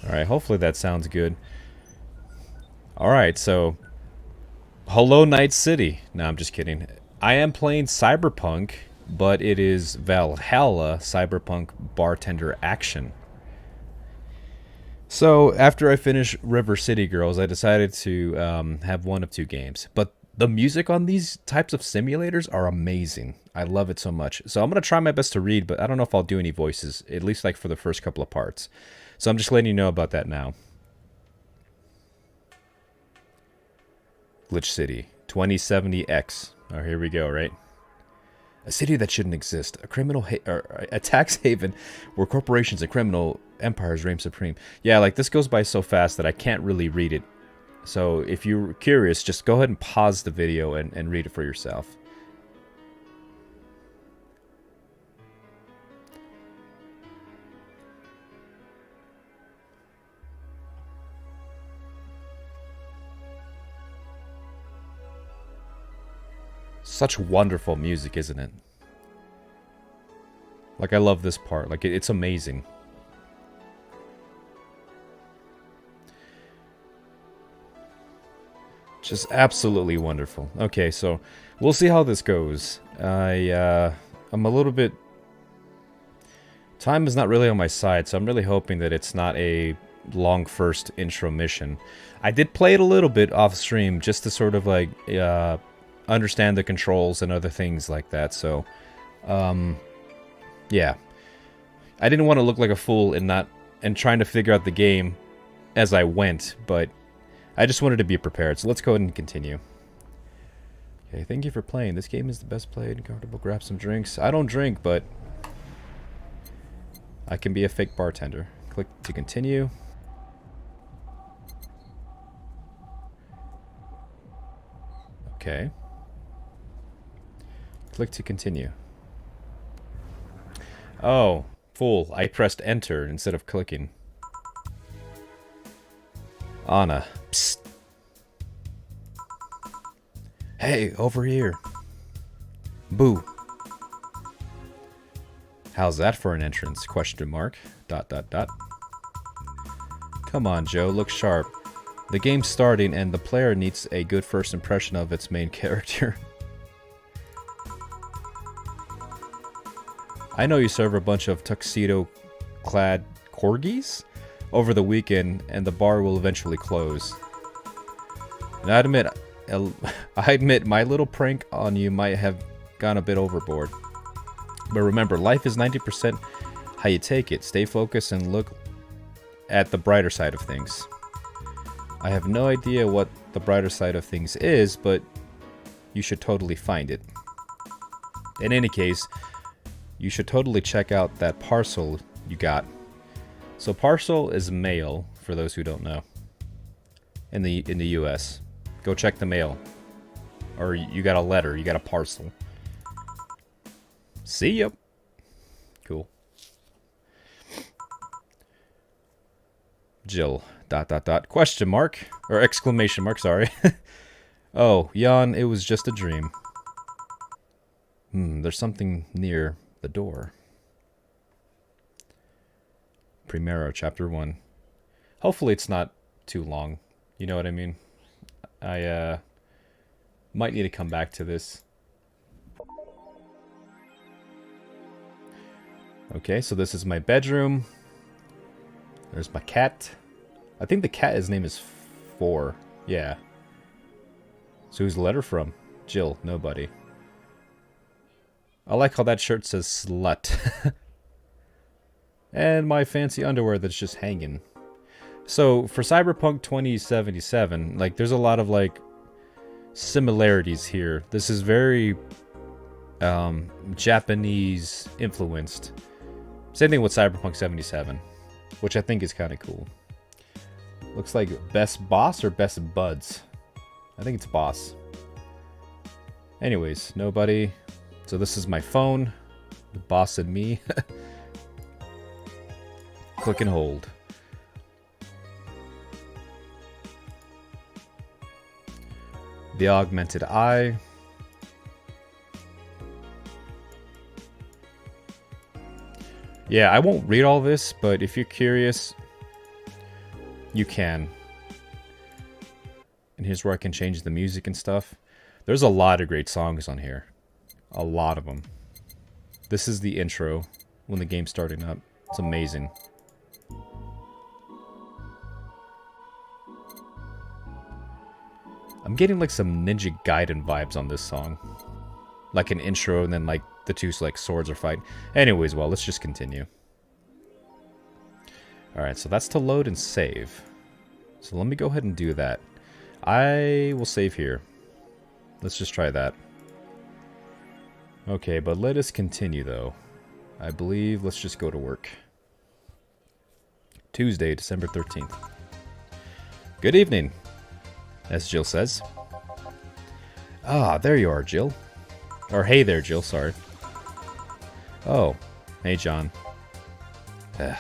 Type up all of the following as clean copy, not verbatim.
Alright, hopefully that sounds good. Alright, so Hollow Knight City. No, I'm just kidding. I am playing Cyberpunk, but it is Valhalla Cyberpunk Bartender Action. So after I finished River City Girls, I decided to have one of two games. But the music on these types of simulators are amazing. I love it so much. So I'm going to try my best to read, but I don't know if I'll do any voices, at least like for the first couple of parts. So I'm just letting you know about that now. Glitch City, 2070X. Oh, here we go, right? A city that shouldn't exist. A criminal a tax haven where corporations and criminal empires reign supreme. Yeah, like this goes by so fast that I can't really read it. So if you're curious, just go ahead and pause the video and read it for yourself. Such wonderful music, isn't it? Like, I love this part. Like, it's amazing. Just absolutely wonderful. Okay, so we'll see how this goes. I'm a little bit... Time is not really on my side, so I'm really hoping that it's not a long first intro mission. I did play it a little bit off stream just to sort of like understand the controls and other things like that. So, yeah, I didn't want to look like a fool and trying to figure out the game as I went, but I just wanted to be prepared. So let's go ahead and continue. Okay, thank you for playing. This game is the best played. Comfortable. Grab some drinks. I don't drink, but I can be a fake bartender. Click to continue. Okay. Click to continue. Oh, fool. I pressed enter instead of clicking. Anna. Psst. Hey, over here. Boo. How's that for an entrance? Question mark. ... Come on, Joe. Look sharp. The game's starting and the player needs a good first impression of its main character. I know you serve a bunch of tuxedo-clad corgis over the weekend, and the bar will eventually close. And I admit my little prank on you might have gone a bit overboard. But remember, life is 90% how you take it. Stay focused and look at the brighter side of things. I have no idea what the brighter side of things is, but you should totally find it. In any case, you should totally check out that parcel you got. So parcel is mail, for those who don't know. In the US. Go check the mail. Or you got a letter, you got a parcel. See ya. Cool. Jill. ... Question mark. Or exclamation mark, sorry. Oh, yawn, it was just a dream. There's something near the door. Primero, chapter 1. Hopefully it's not too long. You know what I mean? I might need to come back to this. Okay, so this is my bedroom. There's my cat. I think the cat, his name is 4. Yeah. So who's the letter from? Jill, nobody. I like how that shirt says slut. And my fancy underwear that's just hanging. So for Cyberpunk 2077, like there's a lot of like similarities here. This is very Japanese influenced. Same thing with Cyberpunk 77, which I think is kind of cool. Looks like best boss or best buds. I think it's boss. Anyways, nobody. So this is my phone. The boss and me. Click and hold. The augmented eye. Yeah, I won't read all this, but if you're curious, You can. And here's where I can change the music and stuff. There's a lot of great songs on here. A lot of them. This is the intro when the game's starting up. It's amazing. I'm getting like some Ninja Gaiden vibes on this song. Like an intro and then like the two like swords are fighting. Anyways, well, let's just continue. Alright, so that's to load and save. So let me go ahead and do that. I will save here. Let's just try that. Okay, but let us continue though. I believe let's just go to work. Tuesday, December 13th. Good evening, as Jill says. Ah, there you are, Jill. Or hey there, Jill, sorry. Oh, hey, John. Ugh.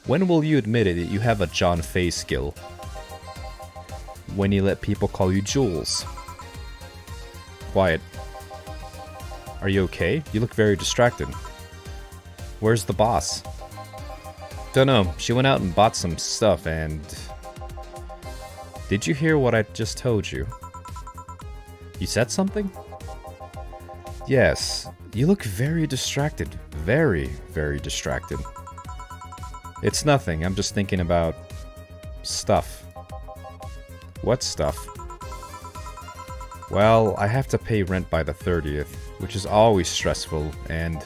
When will you admit it that you have a John Fay skill? When you let people call you Jules. Quiet. Are you okay? You look very distracted. Where's the boss? Dunno, she went out and bought some stuff and... Did you hear what I just told you? You said something? Yes, you look very distracted. Very, very distracted. It's nothing, I'm just thinking about... stuff. What stuff? Well, I have to pay rent by the 30th, which is always stressful, and...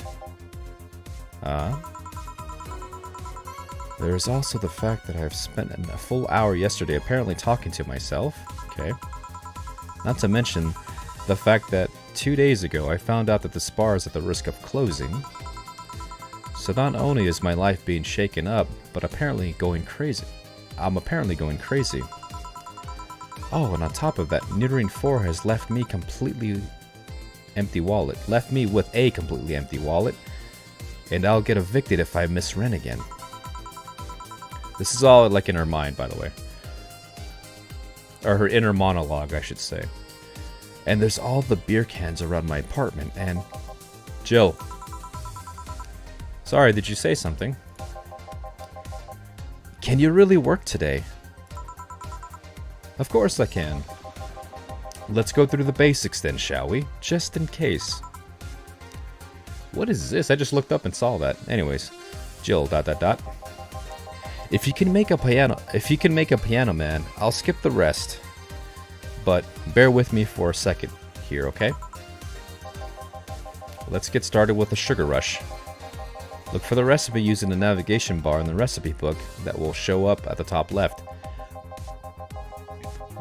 There is also the fact that I've spent a full hour yesterday apparently talking to myself. Okay. Not to mention the fact that 2 days ago I found out that the spa is at the risk of closing. So not only is my life being shaken up, but apparently going crazy. I'm apparently going crazy. Oh, and on top of that, neutering 4 has left me completely empty wallet. Left me with a completely empty wallet. And I'll get evicted if I miss rent again. This is all like in her mind, by the way. Or her inner monologue, I should say. And there's all the beer cans around my apartment, and... Jill. Sorry, did you say something? Can you really work today? Of course I can. Let's go through the basics then, shall we? Just in case. What is this? I just looked up and saw that. Anyways. Jill, ... If you can make a piano man, I'll skip the rest. But bear with me for a second here, okay? Let's get started with the sugar rush. Look for the recipe using the navigation bar in the recipe book that will show up at the top left.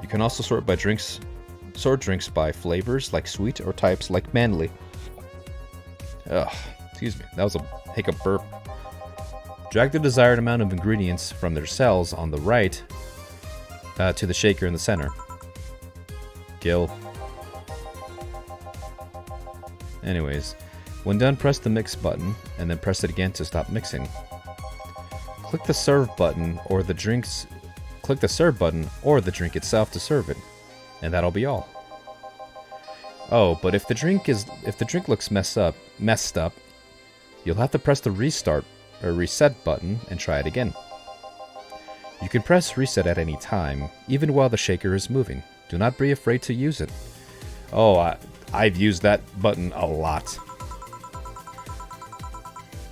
You can also sort drinks by flavors like sweet or types like manly. Ugh, excuse me, that was a hiccup burp. Drag the desired amount of ingredients from their cells on the right to the shaker in the center. Gil. Anyways, when done, press the mix button and then press it again to stop mixing. Click the serve button or the drink itself to serve it, and that'll be all. Oh, but if the drink looks messed up, you'll have to press the restart or reset button and try it again. You can press reset at any time, even while the shaker is moving. Do not be afraid to use it. Oh, I've used that button a lot.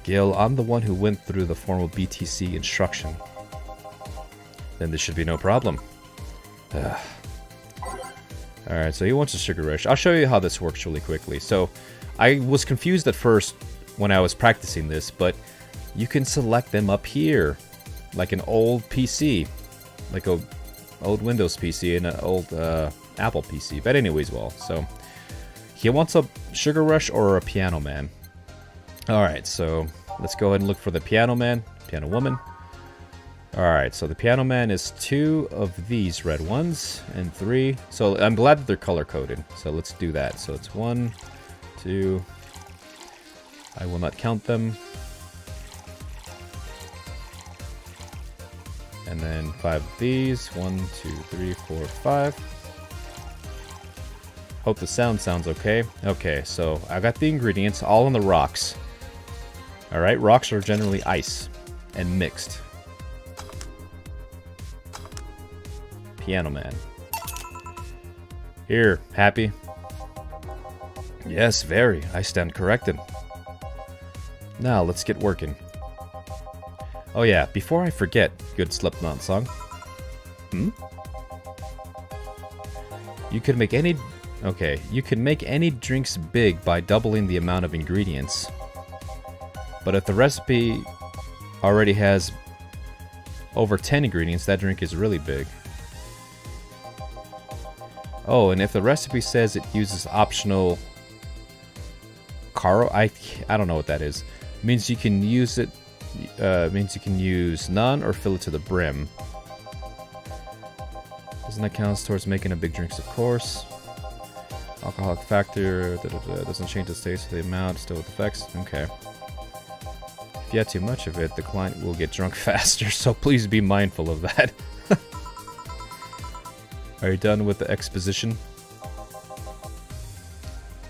Gil, I'm the one who went through the formal BTC instruction. Then this should be no problem. Alright, so he wants a sugar rush. I'll show you how this works really quickly. So, I was confused at first when I was practicing this, but you can select them up here. Like an old PC. Like a old Windows PC and an old Apple PC. But anyways, well, so he wants a sugar rush or a piano man. Alright, so let's go ahead and look for the piano man, piano woman. Alright, so the piano man is 2 of these red ones and 3. So I'm glad that they're color coded. So let's do that. So it's 1, 2. I will not count them. And then 5 of these. 1, 2, 3, 4, 5. Hope the sounds okay. Okay, so I got the ingredients all on the rocks. Alright, rocks are generally ice and mixed. Piano Man. Here, happy? Yes, very. I stand corrected. Now, let's get working. Oh yeah, before I forget, good Slipknot song. You could make any... Okay, you can make any drinks big by doubling the amount of ingredients. But if the recipe already has over 10 ingredients, that drink is really big. Oh, and if the recipe says it uses optional caro, I don't know what that is. Means you can use it. Means you can use none or fill it to the brim. Doesn't that count towards making a big drinks? Of course. Alcoholic factor doesn't change the taste of the amount. Still with effects. Okay. If you add too much of it, the client will get drunk faster. So please be mindful of that. Are you done with the exposition?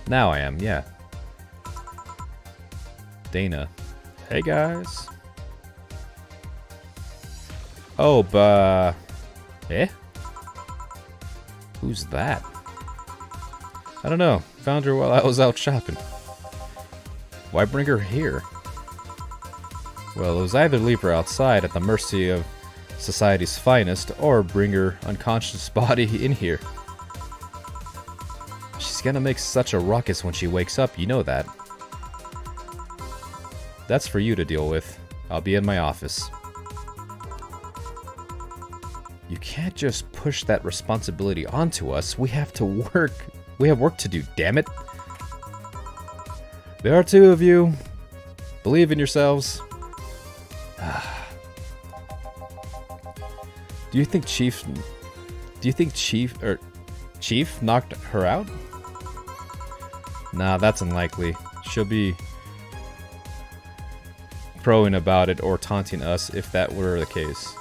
Now I am, yeah. Dana. Hey guys. Oh, eh? Who's that? I don't know. Found her while I was out shopping. Why bring her here? Well, it was either leave her outside at the mercy of society's finest, or bring her unconscious body in here. She's gonna make such a ruckus when she wakes up, you know that. That's for you to deal with. I'll be in my office. You can't just push that responsibility onto us. We have to work. We have work to do, damn it. There are two of you. Believe in yourselves. Do you think Chief knocked her out? Nah, that's unlikely. She'll be crowing about it or taunting us if that were the case.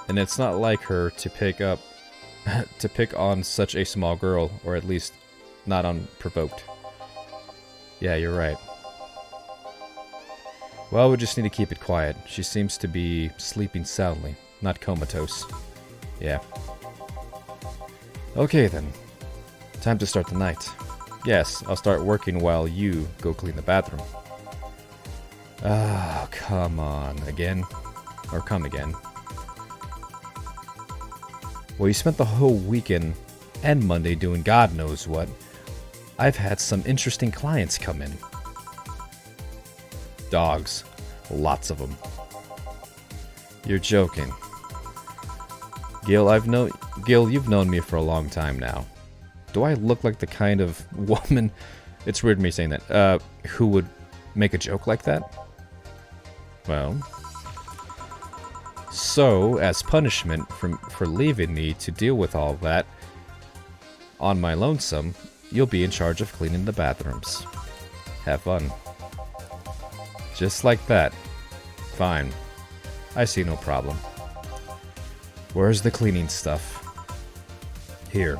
And it's not like her to pick on such a small girl, or at least not unprovoked. Yeah, you're right. Well, we just need to keep it quiet. She seems to be sleeping soundly, not comatose. Yeah. Okay then. Time to start the night. Yes, I'll start working while you go clean the bathroom. Ah, come on. Again? Or come again. Well, you spent the whole weekend and Monday doing God knows what. I've had some interesting clients come in. Dogs. Lots of them. You're joking. Gil, you've known me for a long time now. Do I look like the kind of woman... It's weird me saying that. Who would make a joke like that? Well... So, as punishment for leaving me to deal with all that on my lonesome, you'll be in charge of cleaning the bathrooms. Have fun. Just like that. Fine. I see no problem. Where's the cleaning stuff? Here.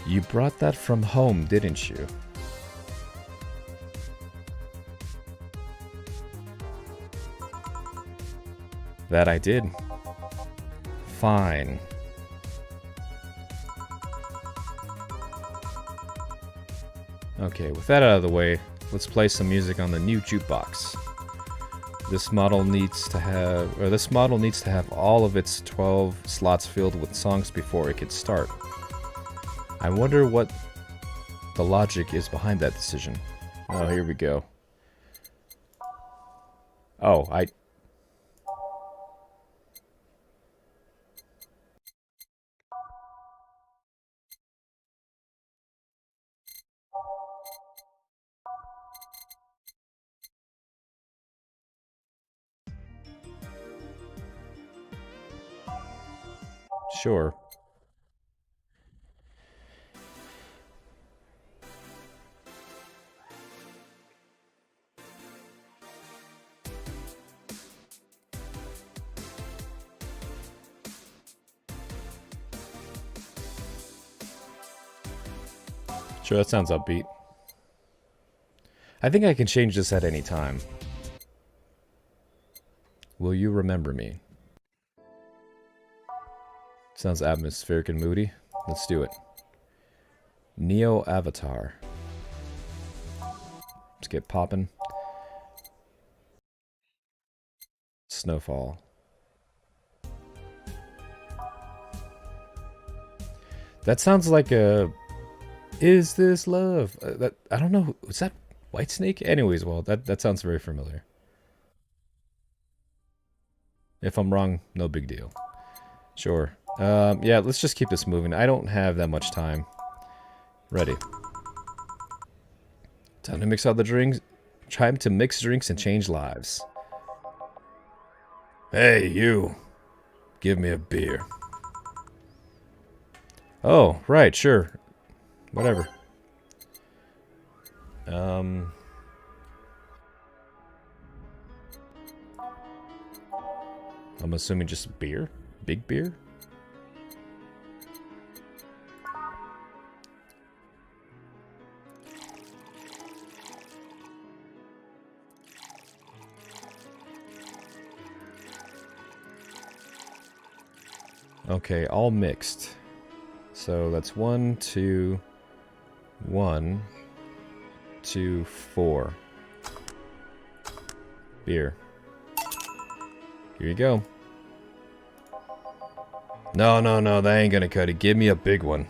You brought that from home, didn't you? That I did. Fine. Okay, with that out of the way, let's play some music on the new jukebox. This model needs to have all of its 12 slots filled with songs before it can start. I wonder what the logic is behind that decision. Oh, here we go. Oh, Sure. Sure, that sounds upbeat. I think I can change this at any time. Will you remember me? Sounds atmospheric and moody. Let's do it. Neo Avatar. Let's get popping. Snowfall. That sounds like a... Is this love? That I don't know. Was that Whitesnake? Anyways, well, that sounds very familiar. If I'm wrong, no big deal. Sure. Yeah, let's just keep this moving. I don't have that much time. Ready. Time to mix out the drinks. Time to mix drinks and change lives. Hey, you. Give me a beer. Oh, right, sure. Whatever. I'm assuming just beer? Big beer? Okay, all mixed. So that's 1, 2, 1, 2, 4. Beer. Here you go. No, no, no, that ain't gonna cut it. Give me a big one.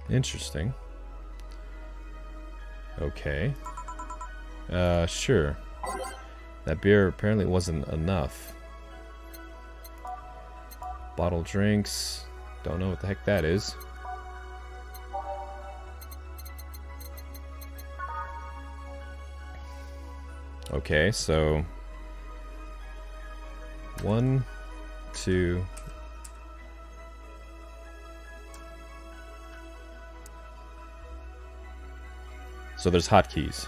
Interesting. Okay. Sure. That beer apparently wasn't enough. Bottled drinks. Don't know what the heck that is. Okay, so 1, 2. So there's hotkeys.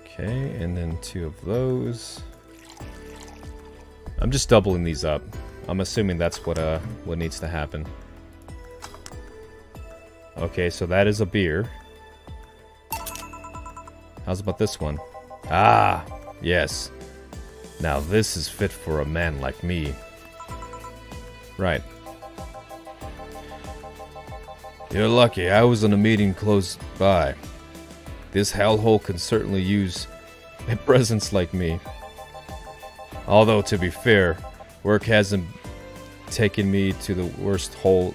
Okay, and then 2 of those. I'm just doubling these up. I'm assuming that's what needs to happen. Okay, so that is a beer. How's about this one? Ah, yes. Now this is fit for a man like me. Right. You're lucky, I was in a meeting close by. This hellhole can certainly use a presence like me. Although, to be fair, work hasn't taken me to the worst hole...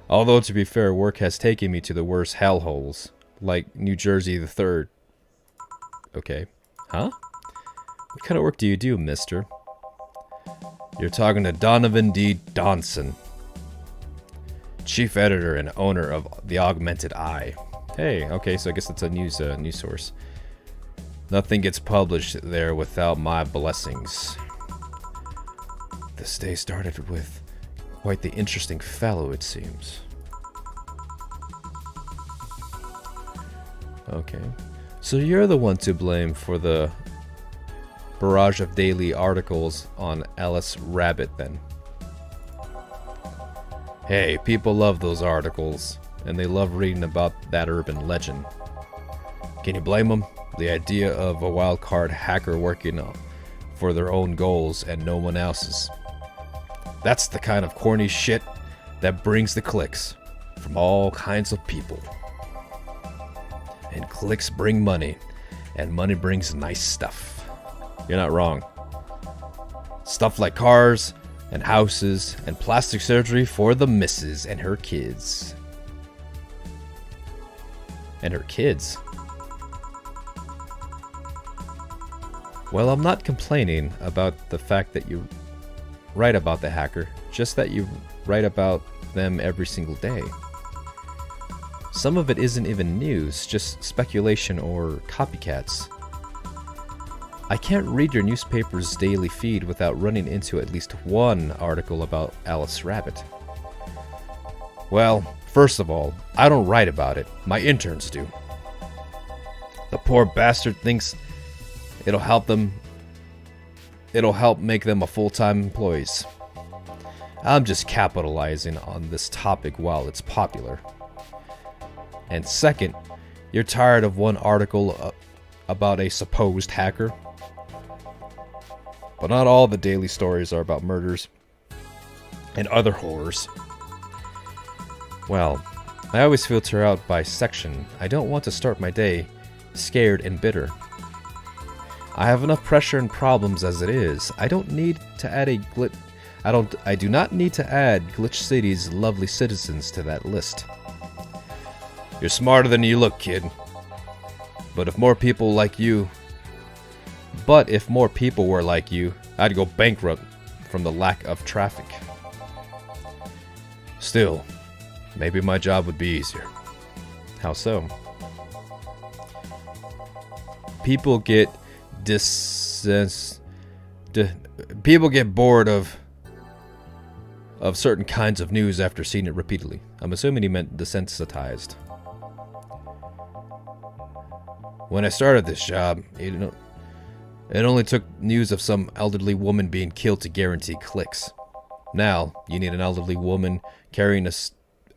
Although, to be fair, work has taken me to the worst hellholes. Like New Jersey the 3rd. Okay. Huh? What kind of work do you do, mister? You're talking to Donovan D. Donson, chief editor and owner of The Augmented Eye. Hey, okay, so I guess it's a news source. Nothing gets published there without my blessings. This day started with quite the interesting fellow, it seems. Okay. So you're the one to blame for the barrage of daily articles on Alice Rabbit, then. Hey, people love those articles, and they love reading about that urban legend. Can you blame them? The idea of a wild-card hacker working for their own goals and no one else's. That's the kind of corny shit that brings the clicks from all kinds of people. And clicks bring money, and money brings nice stuff. You're not wrong. Stuff like cars, and houses, and plastic surgery for the missus and her kids. And her kids? Well, I'm not complaining about the fact that you write about the hacker, just that you write about them every single day. Some of it isn't even news, just speculation or copycats. I can't read your newspaper's daily feed without running into at least one article about Alice Rabbit. Well, first of all, I don't write about it. My interns do. The poor bastard thinks it'll help make them a full-time employees. I'm just capitalizing on this topic while it's popular. And second, You're tired of one article about a supposed hacker? But not all the daily stories are about murders and other horrors. Well, I always filter out by section. I don't want to start my day scared and bitter. I have enough pressure and problems as it is. I don't need to add I do not need to add Glitch City's lovely citizens to that list. You're smarter than you look, kid. But if more people were like you, I'd go bankrupt from the lack of traffic. Still, maybe my job would be easier. How so? People get people get bored of certain kinds of news after seeing it repeatedly. I'm assuming he meant desensitized. When I started this job, it only took news of some elderly woman being killed to guarantee clicks. Now, you need an elderly woman carrying a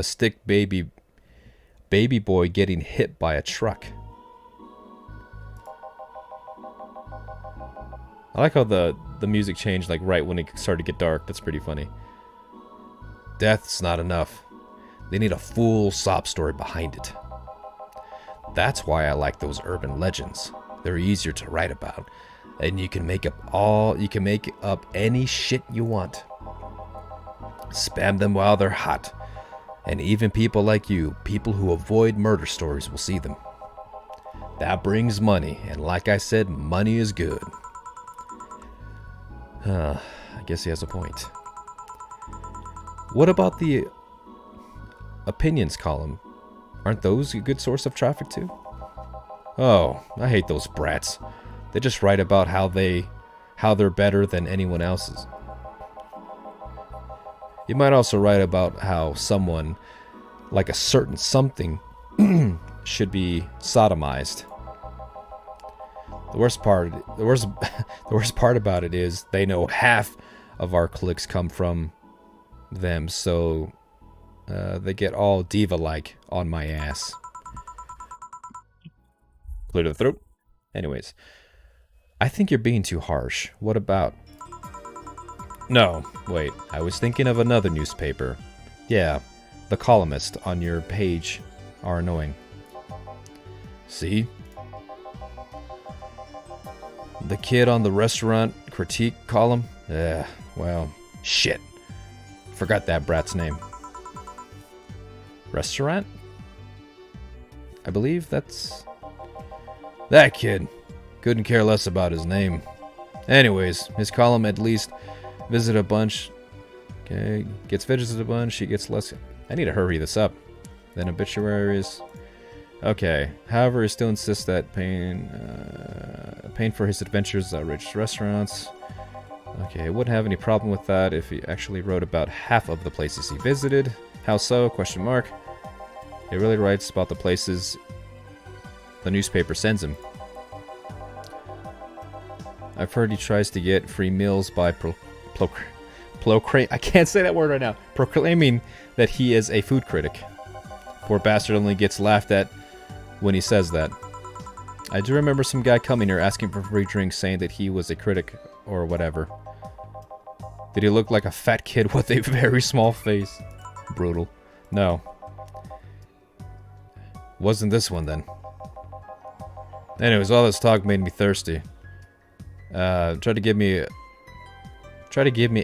stick baby boy getting hit by a truck. I like how the music changed like right when it started to get dark. That's pretty funny. Death's not enough. They need a full sob story behind it. That's why I like those urban legends. They're easier to write about, and you can make up any shit you want. Spam them while they're hot. And even people like you, people who avoid murder stories, will see them. That brings money, and like I said, money is good. I guess he has a point. What about the opinions column? Aren't those a good source of traffic too? Oh, I hate those brats. They just write about how they're better than anyone else's. You might also write about how someone, like a certain something, should be sodomized. The worst part about it is they know half of our clicks come from them, so they get all diva-like on my ass. Clear to the throat. Anyways, I think you're being too harsh. What about? No, wait. I was thinking of another newspaper. Yeah, the columnists on your page are annoying. See? The kid on the restaurant critique column? Well, shit. Forgot that brat's name. Restaurant? I believe that's... That kid. Couldn't care less about his name. Anyways, his column at least visit a bunch. Okay, gets visited a bunch, she gets less... I need to hurry this up. Then obituaries. Okay, however, he still insists that paying for his adventures at rich restaurants. Okay, I wouldn't have any problem with that if he actually wrote about half of the places he visited. How so? Question mark. He really writes about the places the newspaper sends him. I've heard he tries to get free meals by I can't say that word right now. Proclaiming that he is a food critic. Poor bastard only gets laughed at when he says that. I do remember some guy coming here asking for free drinks, saying that he was a critic or whatever. Did he look like a fat kid with a very small face? Brutal. No. Wasn't this one then. Anyways, all this talk made me thirsty. Try to give me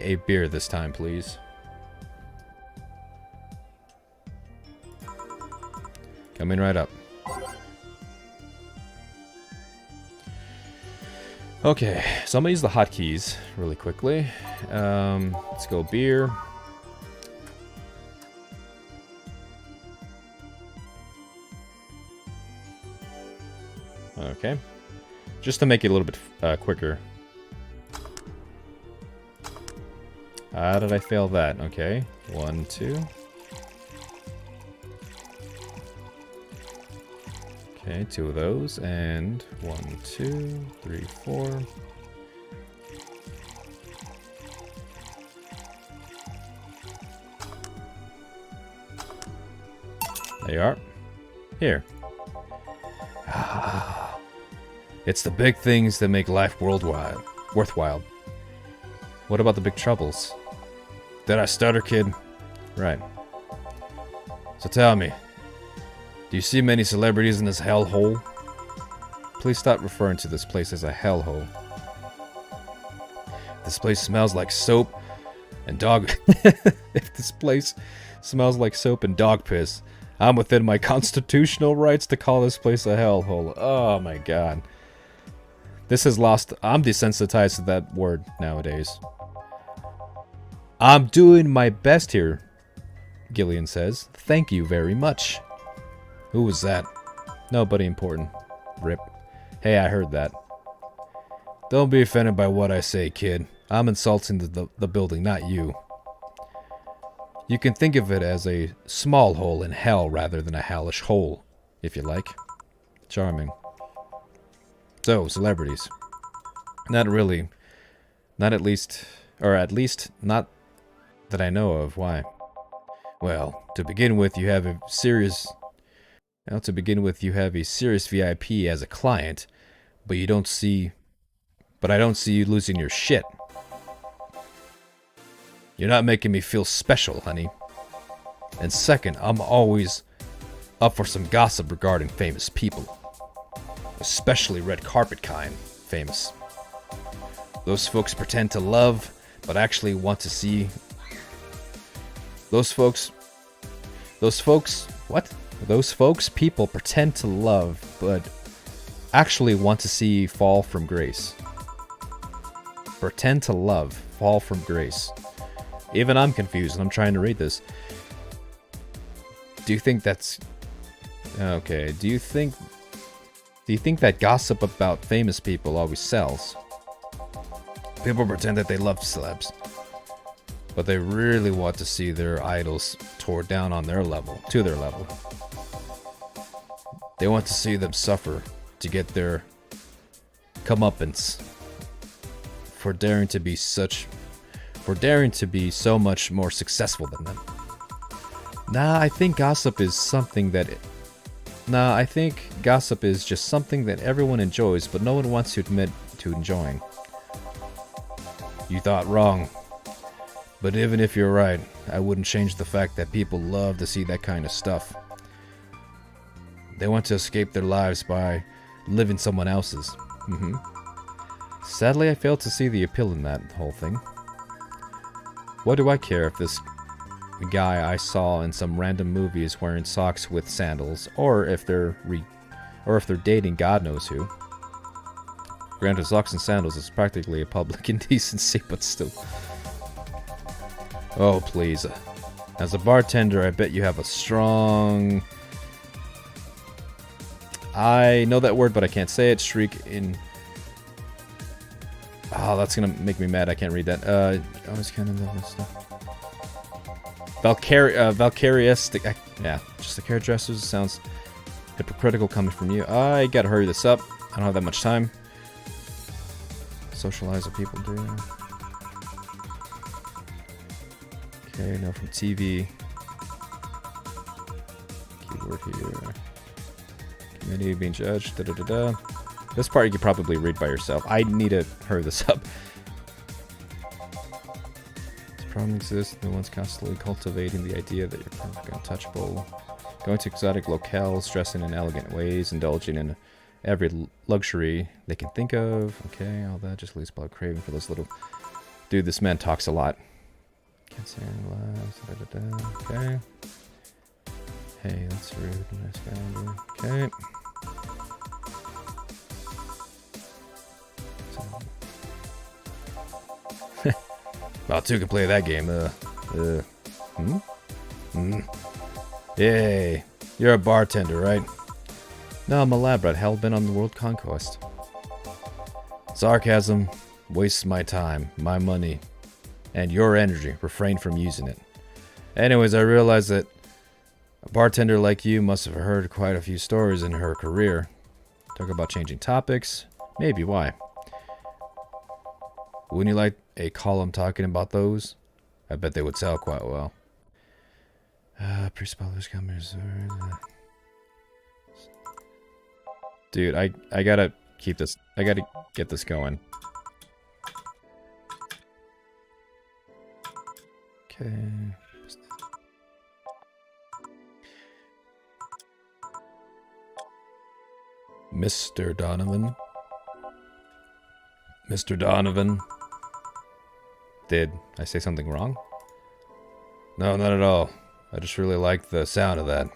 a beer this time, please. Coming right up. Okay, so I'm gonna use the hotkeys really quickly. Let's go beer. Okay, just to make it a little bit quicker. How did I fail that? Okay, 1, 2. Okay, 2 of those, and 1, 2, 3, 4. There you are. Here. It's the big things that make life worthwhile. What about the big troubles? Did I stutter, kid? Right. So tell me, do you see many celebrities in this hellhole? Please stop referring to this place as a hellhole. This place smells like soap and dog... If this place smells like soap and dog piss, I'm within my constitutional rights to call this place a hellhole. Oh my god. This has lost... I'm desensitized to that word nowadays. I'm doing my best here, Gillian says. Thank you very much. Who was that? Nobody important. Rip. Hey, I heard that. Don't be offended by what I say, kid. I'm insulting the building, not you. You can think of it as a small hole in hell rather than a hellish hole, if you like. Charming. So, celebrities. Not really. Not at least... Or at least, not that I know of. Why? Well, to begin with, you have a serious... to begin with, you have a serious VIP as a client, but you don't see... But I don't see you losing your shit. You're not making me feel special, honey. And second, I'm always up for some gossip regarding famous people. Especially red carpet kind famous. Those folks pretend to love, but actually want to see... Those folks, what? Those folks, people pretend to love, but actually want to see fall from grace. Pretend to love, fall from grace. Even I'm confused and I'm trying to read this. Do you think that's... Okay, do you think that gossip about famous people always sells? People pretend that they love celebs, but they really want to see their idols tore down on their level, to their level. They want to see them suffer to get their comeuppance for daring to be so much more successful than them. I think gossip is just something that everyone enjoys, but no one wants to admit to enjoying. You thought wrong. But even if you're right, I wouldn't change the fact that people love to see that kind of stuff. They want to escape their lives by living someone else's. Sadly, I failed to see the appeal in that whole thing. What do I care if this guy I saw in some random movie is wearing socks with sandals, or if they're dating God knows who. Granted, socks and sandals is practically a public indecency, but still. Oh, please. As a bartender, I bet you have a strong... I know that word, but I can't say it. Shriek in... Oh, that's gonna make me mad. I can't read that. I always kind of love this stuff. Valkyriestic... Yeah, just the hairdressers. Sounds hypocritical coming from you. I gotta hurry this up. I don't have that much time. Socialize what people do. Okay, now from TV. Keyword here. Committee being judged. This part you could probably read by yourself. I need to hurry this up. This problem exists. No one's constantly cultivating the idea that you're perfect, untouchable. Going to exotic locales, dressing in elegant ways, indulging in every luxury they can think of. Okay, all that just leaves blood craving for those little... Dude, this man talks a lot. Can't say any lies. Okay. Hey, that's rude. Nice guy. Okay. Well, two can play that game. Yay. You're a bartender, right? No, I'm a lab rat, hell-bent on the world conquest. Sarcasm wastes my time, my money, and your energy. Refrain from using it. Anyways, I realize that a bartender like you must have heard quite a few stories in her career. Talk about changing topics. Maybe, why? Wouldn't you like a column talking about those? I bet they would sell quite well. Pre-spoilers coming. Dude, I gotta keep this. I gotta get this going. Okay. Mr. Donovan. Mr. Donovan. Did I say something wrong? No, not at all. I just really like the sound of that.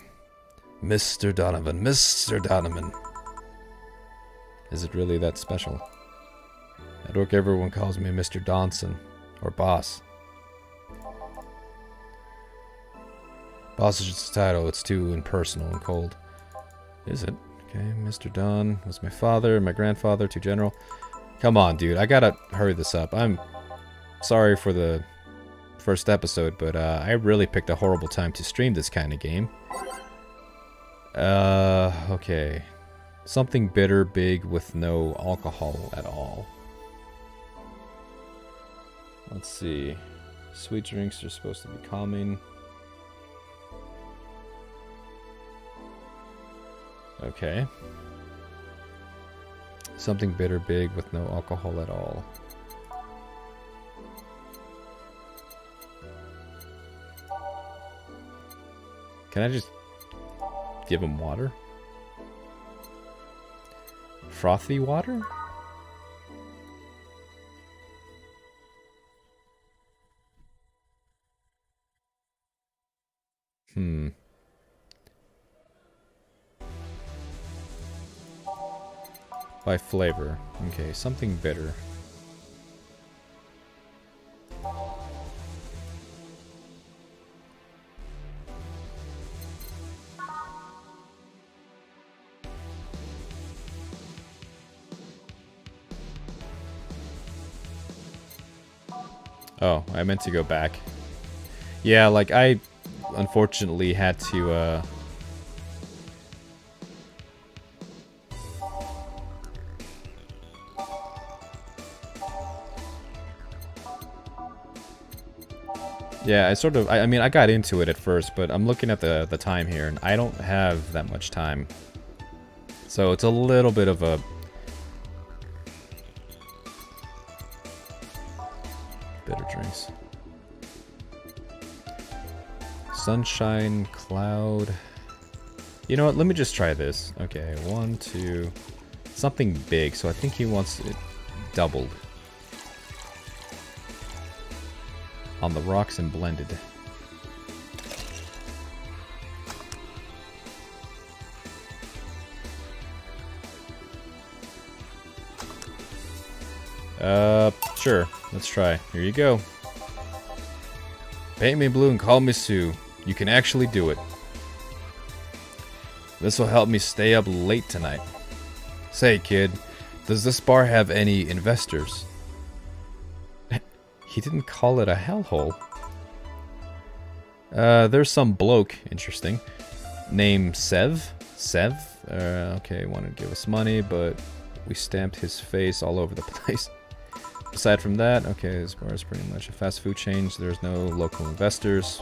Mr. Donovan. Mr. Donovan. Is it really that special? At work, everyone calls me Mr. Donson, or Boss. Boss is just a title, it's too impersonal and cold. Is it? Okay, Mr. Don was my father, my grandfather, too general. Come on, dude, I gotta hurry this up. I'm sorry for the first episode, but I really picked a horrible time to stream this kind of game. Okay. Something bitter, big, with no alcohol at all. Let's see. Sweet drinks are supposed to be calming. Okay. Something bitter, big, with no alcohol at all. Can I just give him water? Frothy water? By flavor. Okay, something bitter. Oh, I meant to go back. Yeah, like I unfortunately had to yeah, I mean, I got into it at first, but I'm looking at the time here, and I don't have that much time. So it's a little bit of a... Bitter drinks. Sunshine, cloud... You know what, let me just try this. Okay, 1, 2... Something big, so I think he wants it doubled. On the rocks and blended. Sure. Let's try. Here you go. Paint me blue and call me Sue. You can actually do it. This will help me stay up late tonight. Say, kid, does this bar have any investors? He didn't call it a hellhole. There's some bloke, interesting, named Sev. Okay, wanted to give us money, but we stamped his face all over the place. Aside from that, okay, this bar is pretty much a fast food chain, so there's no local investors.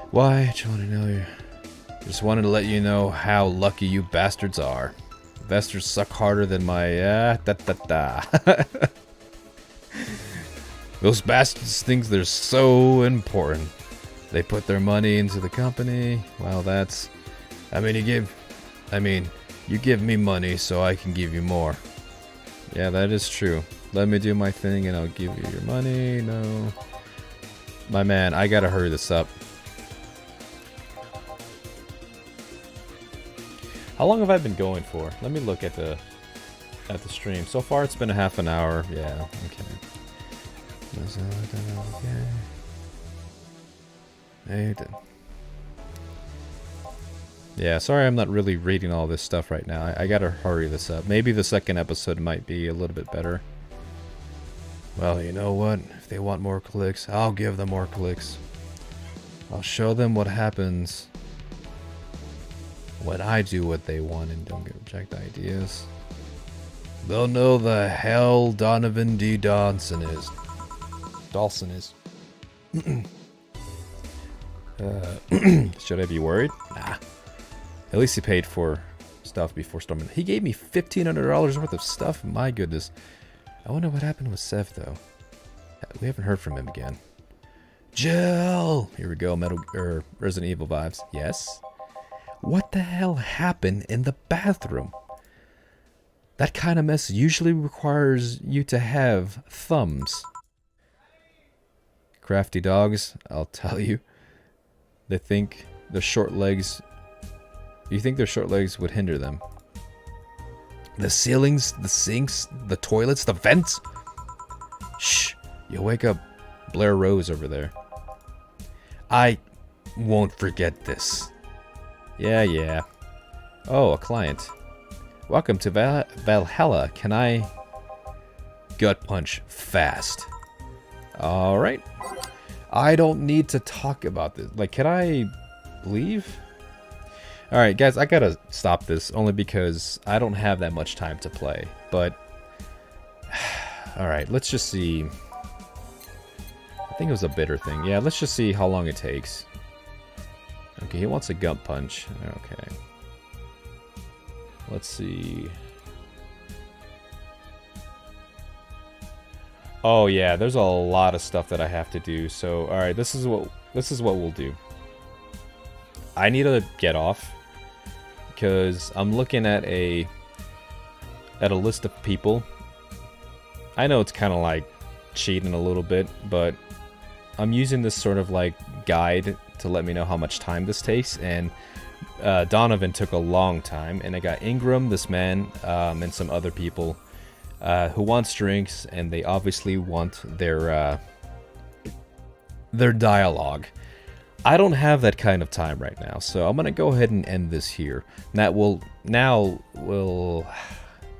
Why? Just want to know you. Just wanted to let you know how lucky you bastards are. Investors suck harder than my Those bastards think they're so important. They put their money into the company. Well, that's... you give me money so I can give you more. Yeah, that is true. Let me do my thing and I'll give you your money. No. My man, I gotta hurry this up. How long have I been going for? Let me look at the stream. So far it's been a half an hour. Yeah, okay. Yeah, sorry I'm not really reading all this stuff right now. I gotta hurry this up. Maybe the second episode might be a little bit better. Well, you know what? If they want more clicks, I'll give them more clicks. I'll show them what happens when I do what they want and don't get reject ideas. They'll know the hell Donovan D. Dawson is. Should I be worried? Nah. At least he paid for stuff before storming. He gave me $1,500 worth of stuff. My goodness. I wonder what happened with Sev, though. We haven't heard from him again. Jill! Here we go, Resident Evil vibes. Yes? What the hell happened in the bathroom? That kind of mess usually requires you to have thumbs. Crafty dogs, I'll tell you. They think their short legs... You think their short legs would hinder them? The ceilings, the sinks, the toilets, the vents? Shh, you'll wake up Blair Rose over there. I won't forget this. Yeah. Oh, a client. Welcome to Valhalla. Can I... Gut punch fast. Alright. I don't need to talk about this. Like, can I leave? Alright, guys, I gotta stop this. Only because I don't have that much time to play. But... Alright, let's just see... I think it was a bitter thing. Yeah, let's just see how long it takes. Okay, he wants a gut punch. Okay. Let's see. Oh yeah, there's a lot of stuff that I have to do. So, all right, this is what we'll do. I need to get off because I'm looking at a list of people. I know it's kind of like cheating a little bit, but I'm using this sort of like guide to let me know how much time this takes, and Donovan took a long time, and I got Ingram, this man, and some other people who wants drinks, and they obviously want their dialogue. I don't have that kind of time right now, so I'm gonna go ahead and end this here. Now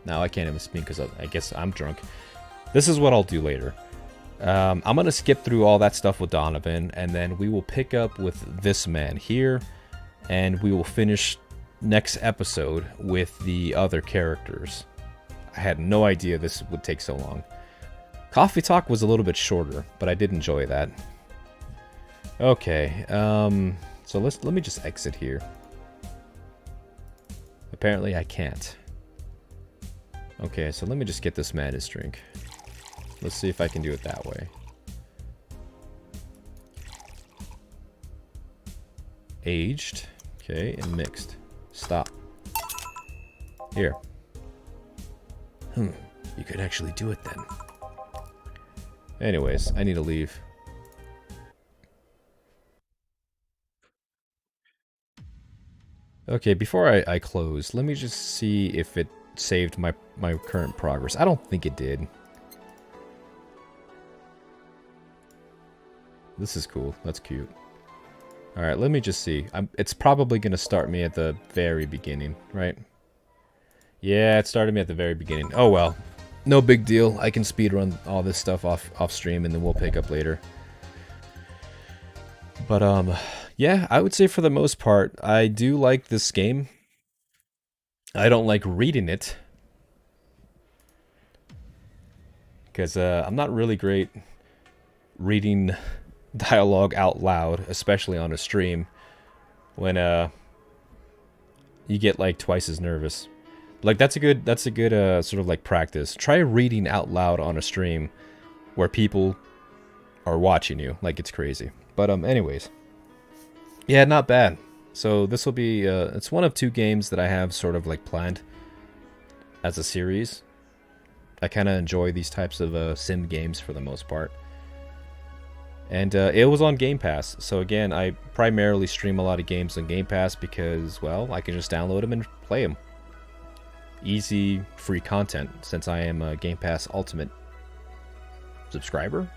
I can't even speak because I guess I'm drunk. This is what I'll do later. I'm gonna skip through all that stuff with Donovan, and then we will pick up with this man here, and we will finish next episode with the other characters. I had no idea this would take so long. Coffee Talk was a little bit shorter, but I did enjoy that. Okay, so let me just exit here. Apparently I can't. Okay, so let me just get this man his drink. Let's see if I can do it that way. Aged. Okay, and mixed. Stop. Here. You could actually do it then. Anyways, I need to leave. Okay, before I close, let me just see if it saved my current progress. I don't think it did. This is cool. That's cute. Alright, let me just see. It's probably going to start me at the very beginning, right? Yeah, it started me at the very beginning. Oh well. No big deal. I can speedrun all this stuff off stream, and then we'll pick up later. But, yeah, I would say for the most part, I do like this game. I don't like reading it. Because, I'm not really great reading dialogue out loud, especially on a stream, when you get like twice as nervous. Like that's a good sort of like practice. Try reading out loud on a stream where people are watching you. Like it's crazy. But anyways, yeah, not bad. So this will be it's one of two games that I have sort of like planned as a series. I kind of enjoy these types of sim games for the most part. And it was on Game Pass. So again, I primarily stream a lot of games on Game Pass because, well, I can just download them and play them. Easy, free content since I am a Game Pass Ultimate subscriber.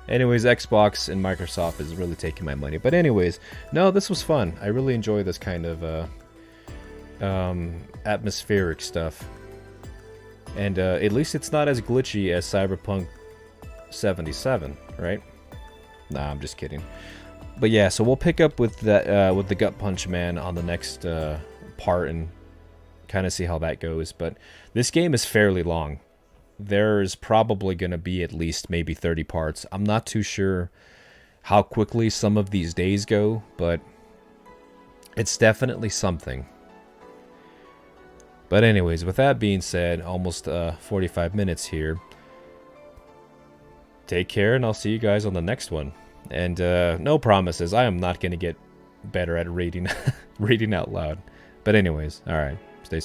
Anyways, Xbox and Microsoft is really taking my money. But anyways, no, this was fun. I really enjoy this kind of atmospheric stuff. And at least it's not as glitchy as Cyberpunk 77, right? Nah, I'm just kidding. But yeah, so we'll pick up with that with the Gut Punch Man on the next part and kind of see how that goes. But this game is fairly long. There's probably going to be at least maybe 30 parts. I'm not too sure how quickly some of these days go, but it's definitely something. But anyways, with that being said, almost 45 minutes here. Take care, and I'll see you guys on the next one. And no promises. I am not going to get better at reading, reading out loud. But anyways, all right.